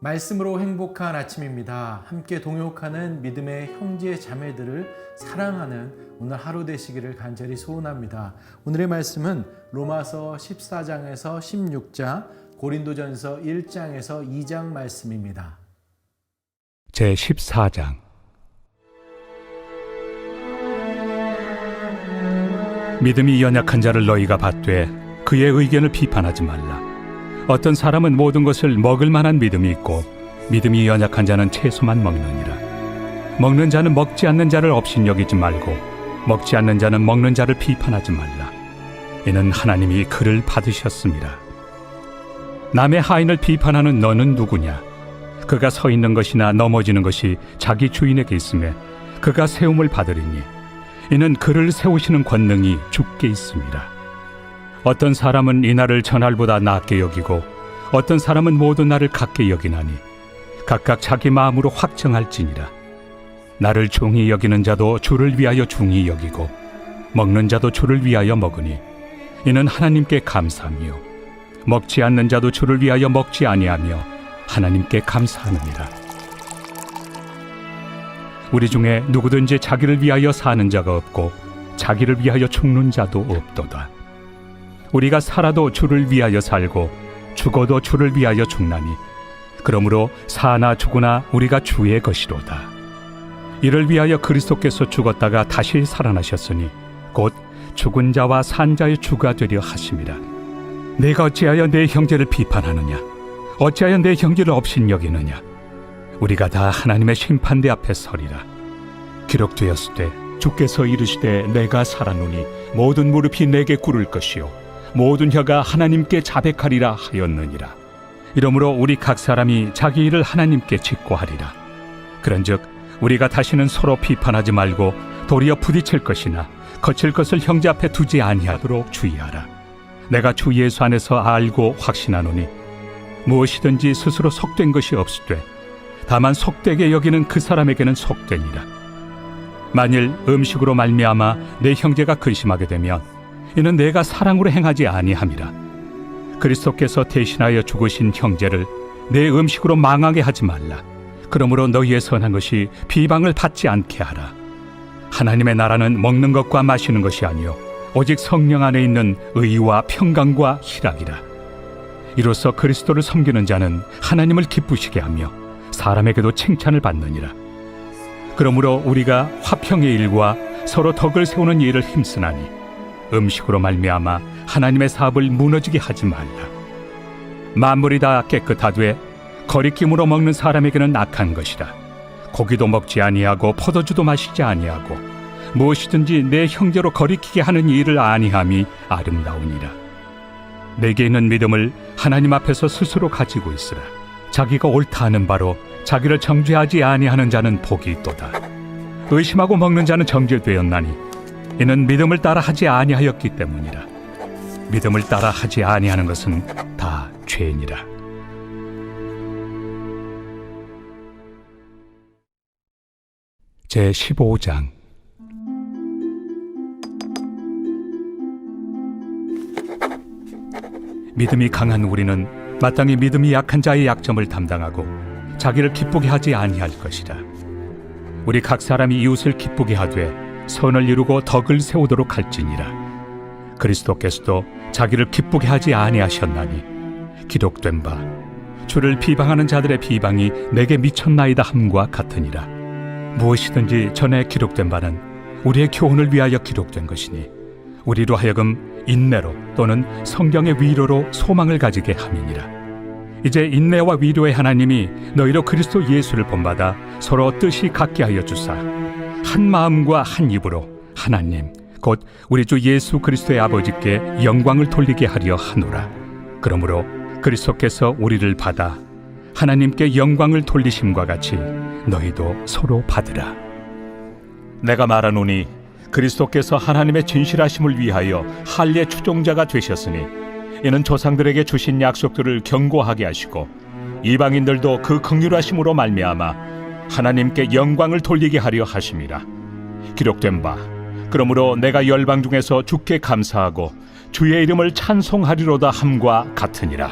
말씀으로 행복한 아침입니다. 함께 동역하는 믿음의 형제 자매들을 사랑하는 오늘 하루 되시기를 간절히 소원합니다. 오늘의 말씀은 로마서 14장에서 16장, 고린도전서 1장에서 2장 말씀입니다. 제14장. 믿음이 연약한 자를 너희가 받되 그의 의견을 비판하지 말라. 어떤 사람은 모든 것을 먹을 만한 믿음이 있고 믿음이 연약한 자는 채소만 먹느니라. 먹는 자는 먹지 않는 자를 업신여기지 말고 먹지 않는 자는 먹는 자를 비판하지 말라. 이는 하나님이 그를 받으셨습니다. 남의 하인을 비판하는 너는 누구냐? 그가 서 있는 것이나 넘어지는 것이 자기 주인에게 있으며 그가 세움을 받으리니 이는 그를 세우시는 권능이 주께 있습니다. 어떤 사람은 이날을 전날보다 낮게 여기고 어떤 사람은 모든 날을 같게 여기나니 각각 자기 마음으로 확정할지니라. 나를 중히 여기는 자도 주를 위하여 중히 여기고 먹는 자도 주를 위하여 먹으니 이는 하나님께 감사하며 먹지 않는 자도 주를 위하여 먹지 아니하며 하나님께 감사하느니라. 우리 중에 누구든지 자기를 위하여 사는 자가 없고 자기를 위하여 죽는 자도 없도다. 우리가 살아도 주를 위하여 살고 죽어도 주를 위하여 죽나니 그러므로 사나 죽으나 우리가 주의 것이로다. 이를 위하여 그리스도께서 죽었다가 다시 살아나셨으니 곧 죽은 자와 산 자의 주가 되려 하심이라. 내가 어찌하여 내 형제를 비판하느냐? 어찌하여 내 형제를 업신여기느냐? 우리가 다 하나님의 심판대 앞에 서리라. 기록되었을 때 주께서 이르시되 내가 살았노니 모든 무릎이 내게 꿇을 것이요 모든 혀가 하나님께 자백하리라 하였느니라. 이러므로 우리 각 사람이 자기 일을 하나님께 직고하리라. 그런즉 우리가 다시는 서로 비판하지 말고 도리어 부딪힐 것이나 거칠 것을 형제 앞에 두지 아니하도록 주의하라. 내가 주 예수 안에서 알고 확신하노니 무엇이든지 스스로 속된 것이 없으되 다만 속되게 여기는 그 사람에게는 속되니라. 만일 음식으로 말미암아 내 형제가 근심하게 되면 이는 내가 사랑으로 행하지 아니함이라. 그리스도께서 대신하여 죽으신 형제를 내 음식으로 망하게 하지 말라. 그러므로 너희의 선한 것이 비방을 받지 않게 하라. 하나님의 나라는 먹는 것과 마시는 것이 아니요 오직 성령 안에 있는 의와 평강과 희락이라. 이로써 그리스도를 섬기는 자는 하나님을 기쁘시게 하며 사람에게도 칭찬을 받느니라. 그러므로 우리가 화평의 일과 서로 덕을 세우는 일을 힘쓰나니 음식으로 말미암아 하나님의 사업을 무너지게 하지 말라. 만물이 다 깨끗하되 거리낌으로 먹는 사람에게는 악한 것이라. 고기도 먹지 아니하고 포도주도 마시지 아니하고 무엇이든지 내 형제로 거리키게 하는 일을 아니함이 아름다우니라. 내게 있는 믿음을 하나님 앞에서 스스로 가지고 있으라. 자기가 옳다 하는 바로 자기를 정죄하지 아니하는 자는 복이 있도다. 의심하고 먹는 자는 정죄되었나니 이는 믿음을 따라 하지 아니하였기 때문이라. 믿음을 따라 하지 아니하는 것은 다 죄니라. 제15장. 믿음이 강한 우리는 마땅히 믿음이 약한 자의 약점을 담당하고 자기를 기쁘게 하지 아니할 것이라. 우리 각 사람이 이웃을 기쁘게 하되 선을 이루고 덕을 세우도록 할지니라. 그리스도께서도 자기를 기쁘게 하지 아니하셨나니 기록된 바 주를 비방하는 자들의 비방이 내게 미쳤나이다 함과 같으니라. 무엇이든지 전에 기록된 바는 우리의 교훈을 위하여 기록된 것이니 우리로 하여금 인내로 또는 성경의 위로로 소망을 가지게 함이니라. 이제 인내와 위로의 하나님이 너희로 그리스도 예수를 본받아 서로 뜻이 같게 하여 주사 한 마음과 한 입으로 하나님 곧 우리 주 예수 그리스도의 아버지께 영광을 돌리게 하려 하노라. 그러므로 그리스도께서 우리를 받아 하나님께 영광을 돌리심과 같이 너희도 서로 받으라. 내가 말하노니 그리스도께서 하나님의 진실하심을 위하여 할례 추종자가 되셨으니 이는 조상들에게 주신 약속들을 견고하게 하시고 이방인들도 그 긍휼하심으로 말미암아 하나님께 영광을 돌리게 하려 하심이라. 기록된 바 그러므로 내가 열방 중에서 주께 감사하고 주의 이름을 찬송하리로다 함과 같으니라.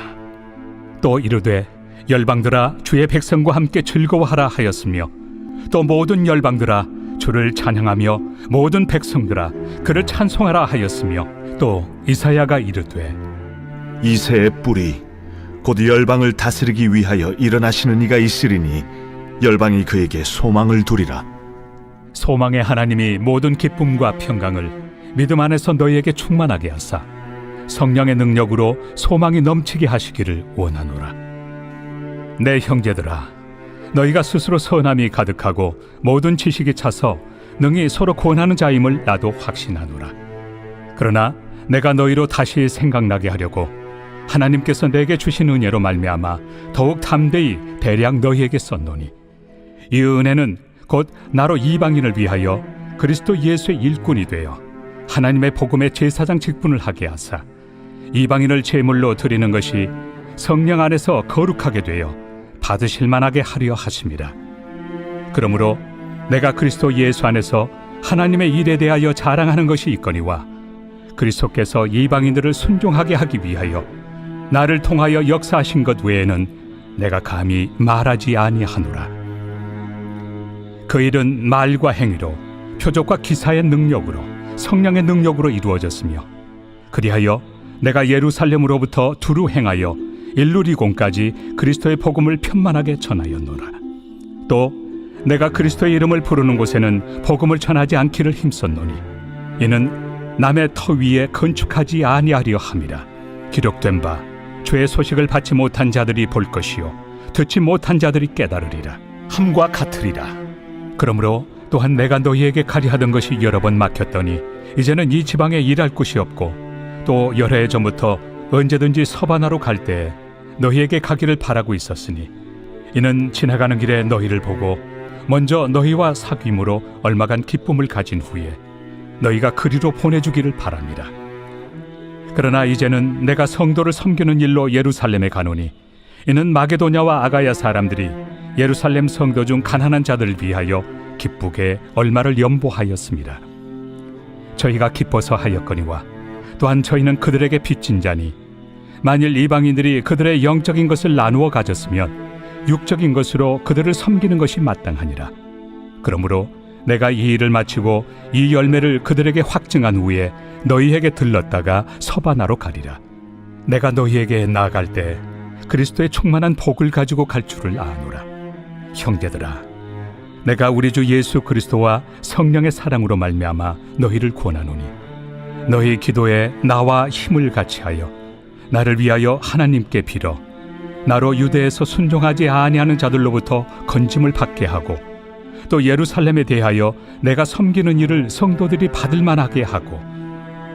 또 이르되 열방들아 주의 백성과 함께 즐거워하라 하였으며 또 모든 열방들아 주를 찬양하며 모든 백성들아 그를 찬송하라 하였으며 또 이사야가 이르되 이새의 뿌리 곧 열방을 다스리기 위하여 일어나시는 이가 있으리니 열방이 그에게 소망을 두리라. 소망의 하나님이 모든 기쁨과 평강을 믿음 안에서 너희에게 충만하게 하사 성령의 능력으로 소망이 넘치게 하시기를 원하노라. 내 형제들아 너희가 스스로 선함이 가득하고 모든 지식이 차서 능히 서로 권하는 자임을 나도 확신하노라. 그러나 내가 너희로 다시 생각나게 하려고 하나님께서 내게 주신 은혜로 말미암아 더욱 담대히 대량 너희에게 썼노니 이 은혜는 곧 나로 이방인을 위하여 그리스도 예수의 일꾼이 되어 하나님의 복음의 제사장 직분을 하게 하사 이방인을 제물로 드리는 것이 성령 안에서 거룩하게 되어 받으실 만하게 하려 하심이라. 그러므로 내가 그리스도 예수 안에서 하나님의 일에 대하여 자랑하는 것이 있거니와 그리스도께서 이방인들을 순종하게 하기 위하여 나를 통하여 역사하신 것 외에는 내가 감히 말하지 아니하노라. 그 일은 말과 행위로 표적과 기사의 능력으로 성령의 능력으로 이루어졌으며 그리하여 내가 예루살렘으로부터 두루 행하여 일루리곤까지 그리스도의 복음을 편만하게 전하였노라. 또 내가 그리스도의 이름을 부르는 곳에는 복음을 전하지 않기를 힘썼노니 이는 남의 터 위에 건축하지 아니하려 함이라. 기록된 바 주의 소식을 받지 못한 자들이 볼 것이요 듣지 못한 자들이 깨달으리라 함과 같으리라. 그러므로 또한 내가 너희에게 가리 하던 것이 여러 번 막혔더니 이제는 이 지방에 일할 곳이 없고 또 여러 해 전부터 언제든지 서바나로 갈 때에 너희에게 가기를 바라고 있었으니 이는 지나가는 길에 너희를 보고 먼저 너희와 사귐으로 얼마간 기쁨을 가진 후에 너희가 그리로 보내주기를 바랍니다. 그러나 이제는 내가 성도를 섬기는 일로 예루살렘에 가노니 이는 마게도냐와 아가야 사람들이 예루살렘 성도 중 가난한 자들을 위하여 기쁘게 얼마를 연보하였습니다. 저희가 기뻐서 하였거니와 또한 저희는 그들에게 빚진 자니 만일 이방인들이 그들의 영적인 것을 나누어 가졌으면 육적인 것으로 그들을 섬기는 것이 마땅하니라. 그러므로 내가 이 일을 마치고 이 열매를 그들에게 확증한 후에 너희에게 들렀다가 서바나로 가리라. 내가 너희에게 나아갈 때 그리스도의 충만한 복을 가지고 갈 줄을 아노라. 형제들아, 내가 우리 주 예수 그리스도와 성령의 사랑으로 말미암아 너희를 권하노니 너희 기도에 나와 힘을 같이하여 나를 위하여 하나님께 빌어 나로 유대에서 순종하지 아니하는 자들로부터 건짐을 받게 하고 또 예루살렘에 대하여 내가 섬기는 일을 성도들이 받을 만하게 하고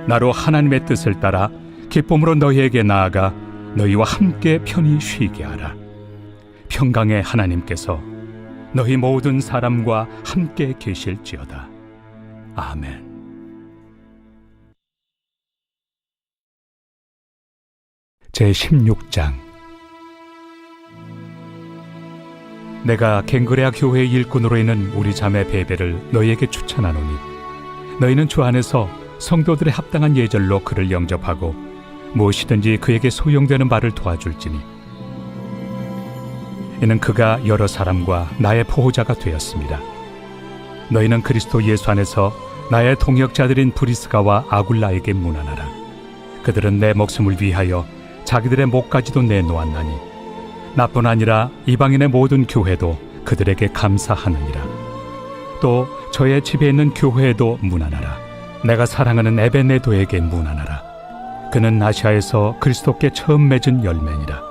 나로 하나님의 뜻을 따라 기쁨으로 너희에게 나아가 너희와 함께 편히 쉬게 하라. 평강의 하나님께서 너희 모든 사람과 함께 계실지어다. 아멘. 제16장. 내가 갱그레아 교회의 일꾼으로 있는 우리 자매 베베를 너희에게 추천하노니 너희는 주 안에서 성도들의 합당한 예절로 그를 영접하고 무엇이든지 그에게 소용되는 바를 도와줄지니 이는 그가 여러 사람과 나의 보호자가 되었습니다. 너희는 그리스도 예수 안에서 나의 동역자들인 브리스가와 아굴라에게 문안하라. 그들은 내 목숨을 위하여 자기들의 목까지도 내놓았나니 나뿐 아니라 이방인의 모든 교회도 그들에게 감사하느니라. 또 저의 집에 있는 교회에도 문안하라. 내가 사랑하는 에베네도에게 문안하라. 그는 아시아에서 그리스도께 처음 맺은 열매니라.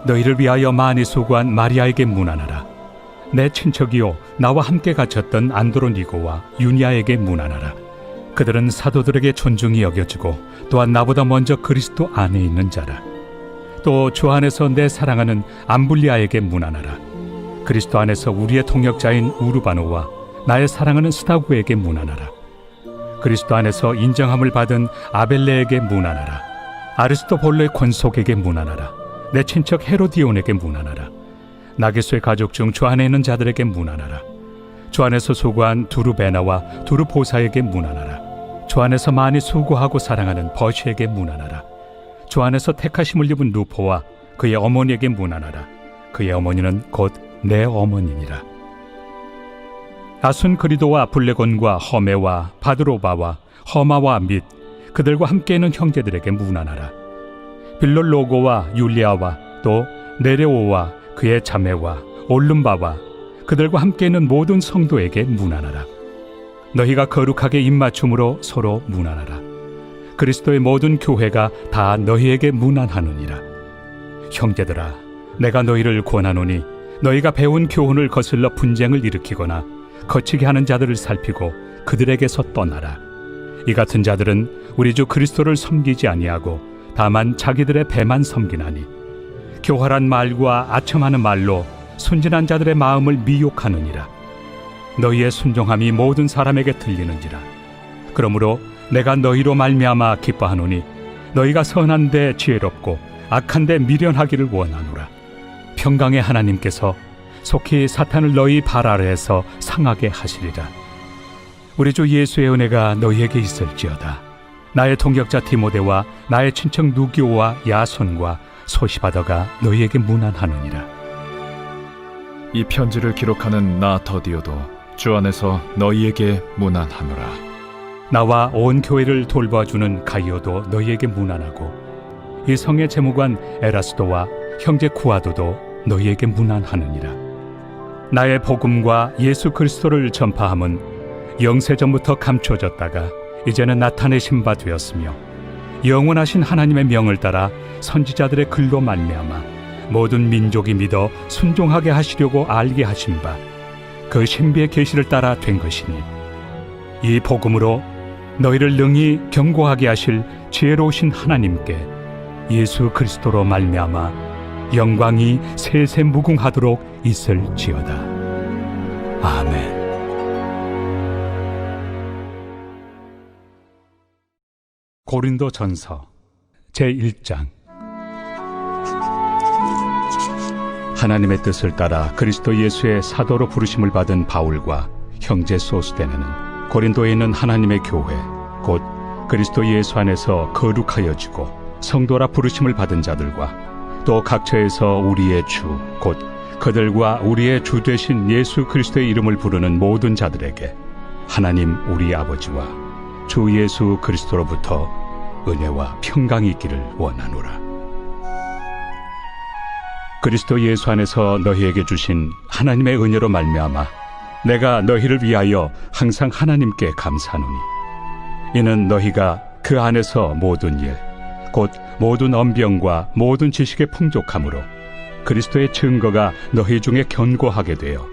너희를 위하여 많이 수고한 마리아에게 문안하라. 내 친척이요 나와 함께 갇혔던 안드로니고와 유니아에게 문안하라. 그들은 사도들에게 존중이 여겨지고 또한 나보다 먼저 그리스도 안에 있는 자라. 또 주 안에서 내 사랑하는 암블리아에게 문안하라. 그리스도 안에서 우리의 동역자인 우르바노와 나의 사랑하는 스다구에게 문안하라. 그리스도 안에서 인정함을 받은 아벨레에게 문안하라. 아리스토볼로의 권속에게 문안하라. 내 친척 헤로디온에게 문안하라. 나게소의 가족 중 주 안에 있는 자들에게 문안하라. 주 안에서 수고한 두루베나와 두루보사에게 문안하라. 주 안에서 많이 수고하고 사랑하는 버시에게 문안하라. 주 안에서 택하심을 입은 루포와 그의 어머니에게 문안하라. 그의 어머니는 곧 내 어머니니라. 아순그리도와 블레곤과 허메와 바드로바와 허마와 및 그들과 함께 있는 형제들에게 문안하라. 빌롤로고와 율리아와 또 네레오와 그의 자매와 올름바와 그들과 함께 있는 모든 성도에게 문안하라. 너희가 거룩하게 입맞춤으로 서로 문안하라. 그리스도의 모든 교회가 다 너희에게 문안하느니라. 형제들아, 내가 너희를 권하노니 너희가 배운 교훈을 거슬러 분쟁을 일으키거나 거치게 하는 자들을 살피고 그들에게서 떠나라. 이 같은 자들은 우리 주 그리스도를 섬기지 아니하고 다만 자기들의 배만 섬기나니 교활한 말과 아첨하는 말로 순진한 자들의 마음을 미혹하느니라. 너희의 순종함이 모든 사람에게 들리는지라. 그러므로 내가 너희로 말미암아 기뻐하노니 너희가 선한데 지혜롭고 악한데 미련하기를 원하노라. 평강의 하나님께서 속히 사탄을 너희 발 아래에서 상하게 하시리라. 우리 주 예수의 은혜가 너희에게 있을지어다. 나의 동역자 디모데와 나의 친척 누기오와 야손과 소시바더가 너희에게 문안하느니라. 이 편지를 기록하는 나 더디오도 주 안에서 너희에게 문안하노라. 나와 온 교회를 돌봐주는 가이오도 너희에게 문안하고 이 성의 재무관 에라스도와 형제 구아도도 너희에게 문안하느니라. 나의 복음과 예수 그리스도를 전파함은 영세전부터 감춰졌다가 이제는 나타내신 바 되었으며 영원하신 하나님의 명을 따라 선지자들의 글로 말미암아 모든 민족이 믿어 순종하게 하시려고 알게 하신 바 그 신비의 계시를 따라 된 것이니 이 복음으로 너희를 능히 경고하게 하실 지혜로우신 하나님께 예수 그리스도로 말미암아 영광이 세세 무궁하도록 있을지어다. 아멘. 고린도전서 제1장. 하나님의 뜻을 따라 그리스도 예수의 사도로 부르심을 받은 바울과 형제 소스데네는 고린도에 있는 하나님의 교회 곧 그리스도 예수 안에서 거룩하여지고 성도라 부르심을 받은 자들과 또 각처에서 우리의 주 곧 그들과 우리의 주 되신 예수 그리스도의 이름을 부르는 모든 자들에게 하나님 우리 아버지와 주 예수 그리스도로부터 은혜와 평강이 있기를 원하노라. 그리스도 예수 안에서 너희에게 주신 하나님의 은혜로 말미암아 내가 너희를 위하여 항상 하나님께 감사하노니 이는 너희가 그 안에서 모든 일 곧 모든 언병과 모든 지식의 풍족함으로 그리스도의 증거가 너희 중에 견고하게 되어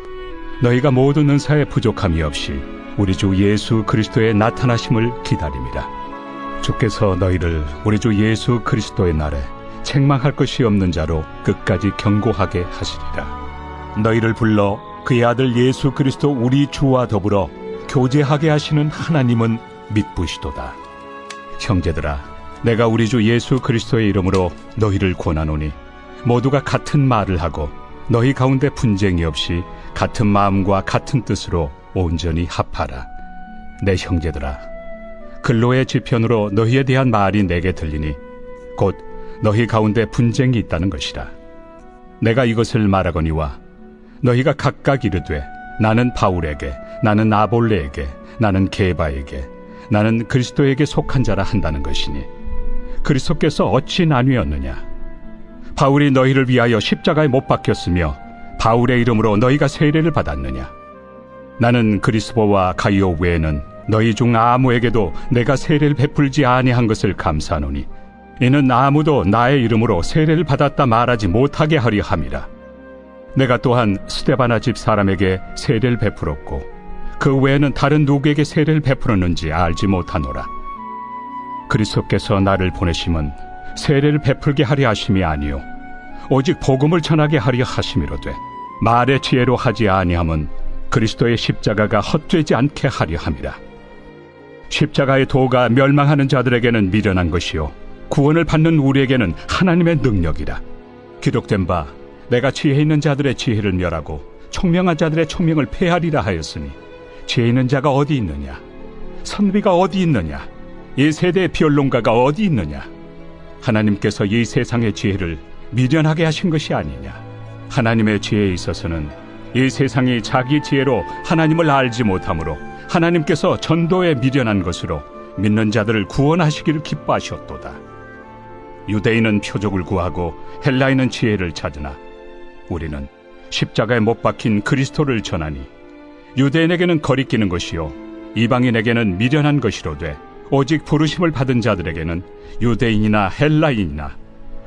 너희가 모든 은사에 부족함이 없이 우리 주 예수 그리스도의 나타나심을 기다림이라. 주께서 너희를 우리 주 예수 그리스도의 날에 책망할 것이 없는 자로 끝까지 견고하게 하시리라. 너희를 불러 그의 아들 예수 그리스도 우리 주와 더불어 교제하게 하시는 하나님은 믿부시도다. 형제들아, 내가 우리 주 예수 그리스도의 이름으로 너희를 권하노니 모두가 같은 말을 하고 너희 가운데 분쟁이 없이 같은 마음과 같은 뜻으로 온전히 합하라. 내 형제들아, 근로의 지편으로 너희에 대한 말이 내게 들리니 곧 너희 가운데 분쟁이 있다는 것이라. 내가 이것을 말하거니와 너희가 각각 이르되 나는 바울에게, 나는 아볼레에게, 나는 게바에게, 나는 그리스도에게 속한 자라 한다는 것이니 그리스도께서 어찌 나뉘었느냐? 바울이 너희를 위하여 십자가에 못 박혔으며 바울의 이름으로 너희가 세례를 받았느냐? 나는 그리스도와 가이오 외에는 너희 중 아무에게도 내가 세례를 베풀지 아니한 것을 감사하노니 이는 아무도 나의 이름으로 세례를 받았다 말하지 못하게 하려 함이라. 내가 또한 스데바나 집 사람에게 세례를 베풀었고 그 외에는 다른 누구에게 세례를 베풀었는지 알지 못하노라. 그리스도께서 나를 보내심은 세례를 베풀게 하려 하심이 아니요 오직 복음을 전하게 하려 하심이로되 말의 지혜로 하지 아니함은 그리스도의 십자가가 헛되지 않게 하려 함이라. 십자가의 도가 멸망하는 자들에게는 미련한 것이요 구원을 받는 우리에게는 하나님의 능력이라. 기록된 바 내가 지혜 있는 자들의 지혜를 멸하고 총명한 자들의 총명을 폐하리라 하였으니 지혜 있는 자가 어디 있느냐? 선비가 어디 있느냐? 이 세대의 변론가가 어디 있느냐? 하나님께서 이 세상의 지혜를 미련하게 하신 것이 아니냐? 하나님의 지혜에 있어서는 이 세상이 자기 지혜로 하나님을 알지 못하므로 하나님께서 전도에 미련한 것으로 믿는 자들을 구원하시기를 기뻐하셨도다. 유대인은 표적을 구하고 헬라인은 지혜를 찾으나 우리는 십자가에 못 박힌 그리스도를 전하니 유대인에게는 거리끼는 것이요 이방인에게는 미련한 것이로되 오직 부르심을 받은 자들에게는 유대인이나 헬라인이나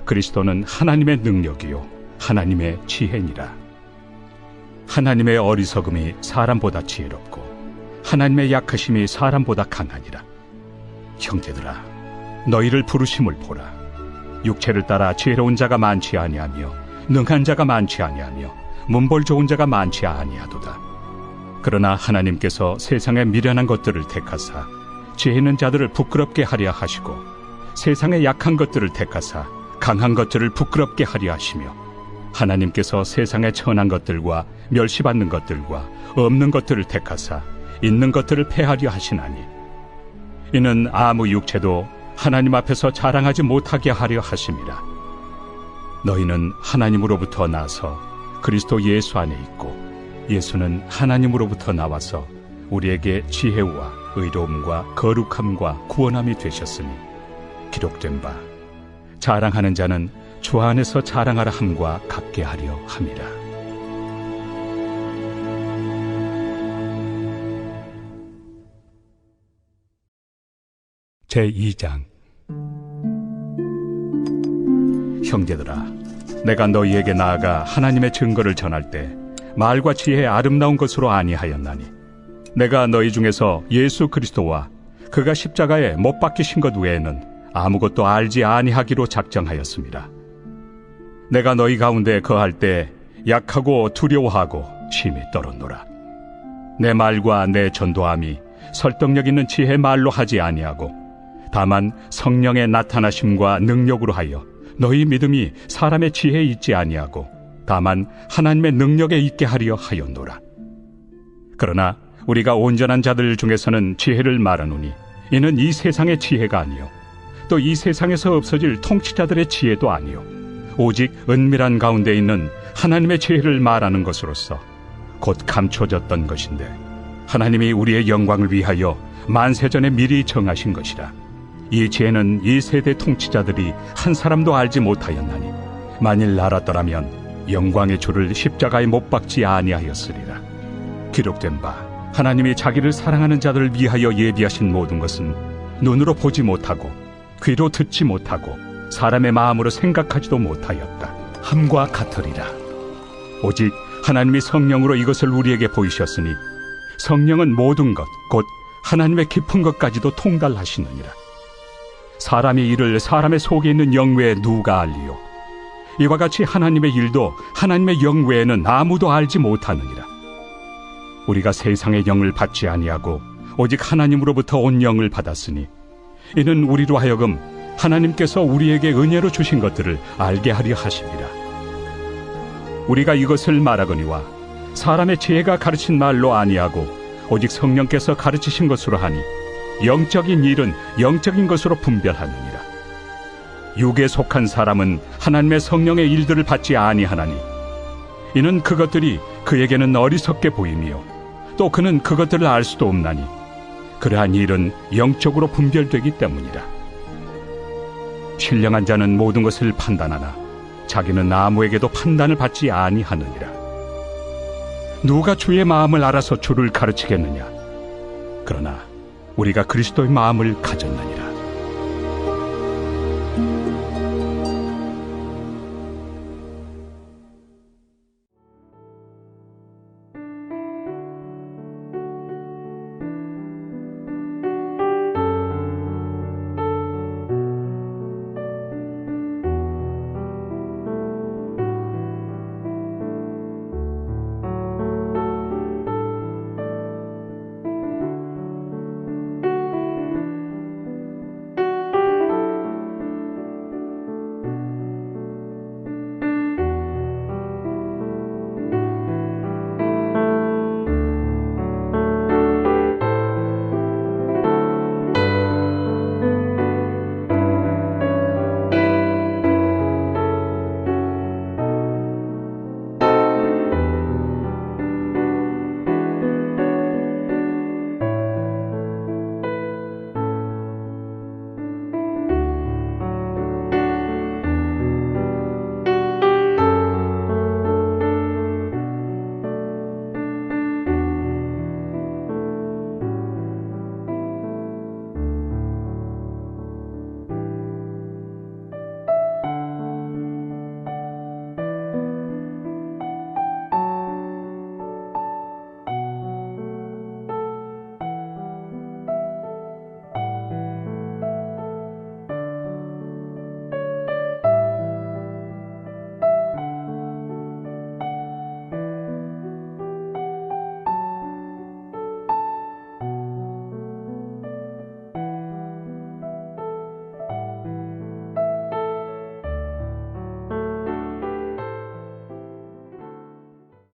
그리스도는 하나님의 능력이요 하나님의 지혜니라. 하나님의 어리석음이 사람보다 지혜롭고 하나님의 약하심이 사람보다 강하니라. 형제들아, 너희를 부르심을 보라. 육체를 따라 지혜로운 자가 많지 아니하며 능한 자가 많지 아니하며 문벌 좋은 자가 많지 아니하도다. 그러나 하나님께서 세상의 미련한 것들을 택하사 지혜 있는 자들을 부끄럽게 하려 하시고 세상의 약한 것들을 택하사 강한 것들을 부끄럽게 하려 하시며 하나님께서 세상의 천한 것들과 멸시받는 것들과 없는 것들을 택하사 있는 것들을 패하려 하시나니 이는 아무 육체도 하나님 앞에서 자랑하지 못하게 하려 하심이라. 너희는 하나님으로부터 나서 그리스도 예수 안에 있고 예수는 하나님으로부터 나와서 우리에게 지혜와 의로움과 거룩함과 구원함이 되셨으니 기록된 바 자랑하는 자는 주 안에서 자랑하라 함과 같게 하려 함이라. 제2장. 형제들아, 내가 너희에게 나아가 하나님의 증거를 전할 때 말과 지혜의 아름다운 것으로 아니하였나니 내가 너희 중에서 예수 그리스도와 그가 십자가에 못 박히신 것 외에는 아무것도 알지 아니하기로 작정하였습니다. 내가 너희 가운데 거할 때 약하고 두려워하고 심히 떨었노라. 내 말과 내 전도함이 설득력 있는 지혜 말로 하지 아니하고 다만 성령의 나타나심과 능력으로 하여 너희 믿음이 사람의 지혜에 있지 아니하고 다만 하나님의 능력에 있게 하려 하였노라. 그러나 우리가 온전한 자들 중에서는 지혜를 말하노니 이는 이 세상의 지혜가 아니요 또 이 세상에서 없어질 통치자들의 지혜도 아니요 오직 은밀한 가운데 있는 하나님의 지혜를 말하는 것으로서 곧 감춰졌던 것인데 하나님이 우리의 영광을 위하여 만세전에 미리 정하신 것이라. 이 지혜는 이 세대 통치자들이 한 사람도 알지 못하였나니 만일 알았더라면 영광의 주를 십자가에 못 박지 아니하였으리라. 기록된 바 하나님이 자기를 사랑하는 자들을 위하여 예비하신 모든 것은 눈으로 보지 못하고 귀로 듣지 못하고 사람의 마음으로 생각하지도 못하였다 함과 같으리라. 오직 하나님이 성령으로 이것을 우리에게 보이셨으니 성령은 모든 것 곧 하나님의 깊은 것까지도 통달하시느니라. 사람의 일을 사람의 속에 있는 영 외에 누가 알리요? 이와 같이 하나님의 일도 하나님의 영 외에는 아무도 알지 못하느니라. 우리가 세상의 영을 받지 아니하고 오직 하나님으로부터 온 영을 받았으니 이는 우리로 하여금 하나님께서 우리에게 은혜로 주신 것들을 알게 하려 하심이라. 우리가 이것을 말하거니와 사람의 지혜가 가르친 말로 아니하고 오직 성령께서 가르치신 것으로 하니 영적인 일은 영적인 것으로 분별하느니라. 육에 속한 사람은 하나님의 성령의 일들을 받지 아니하나니 이는 그것들이 그에게는 어리석게 보이며 또 그는 그것들을 알 수도 없나니 그러한 일은 영적으로 분별되기 때문이라. 신령한 자는 모든 것을 판단하나 자기는 아무에게도 판단을 받지 아니하느니라. 누가 주의 마음을 알아서 주를 가르치겠느냐? 그러나 우리가 그리스도의 마음을 가졌느니라.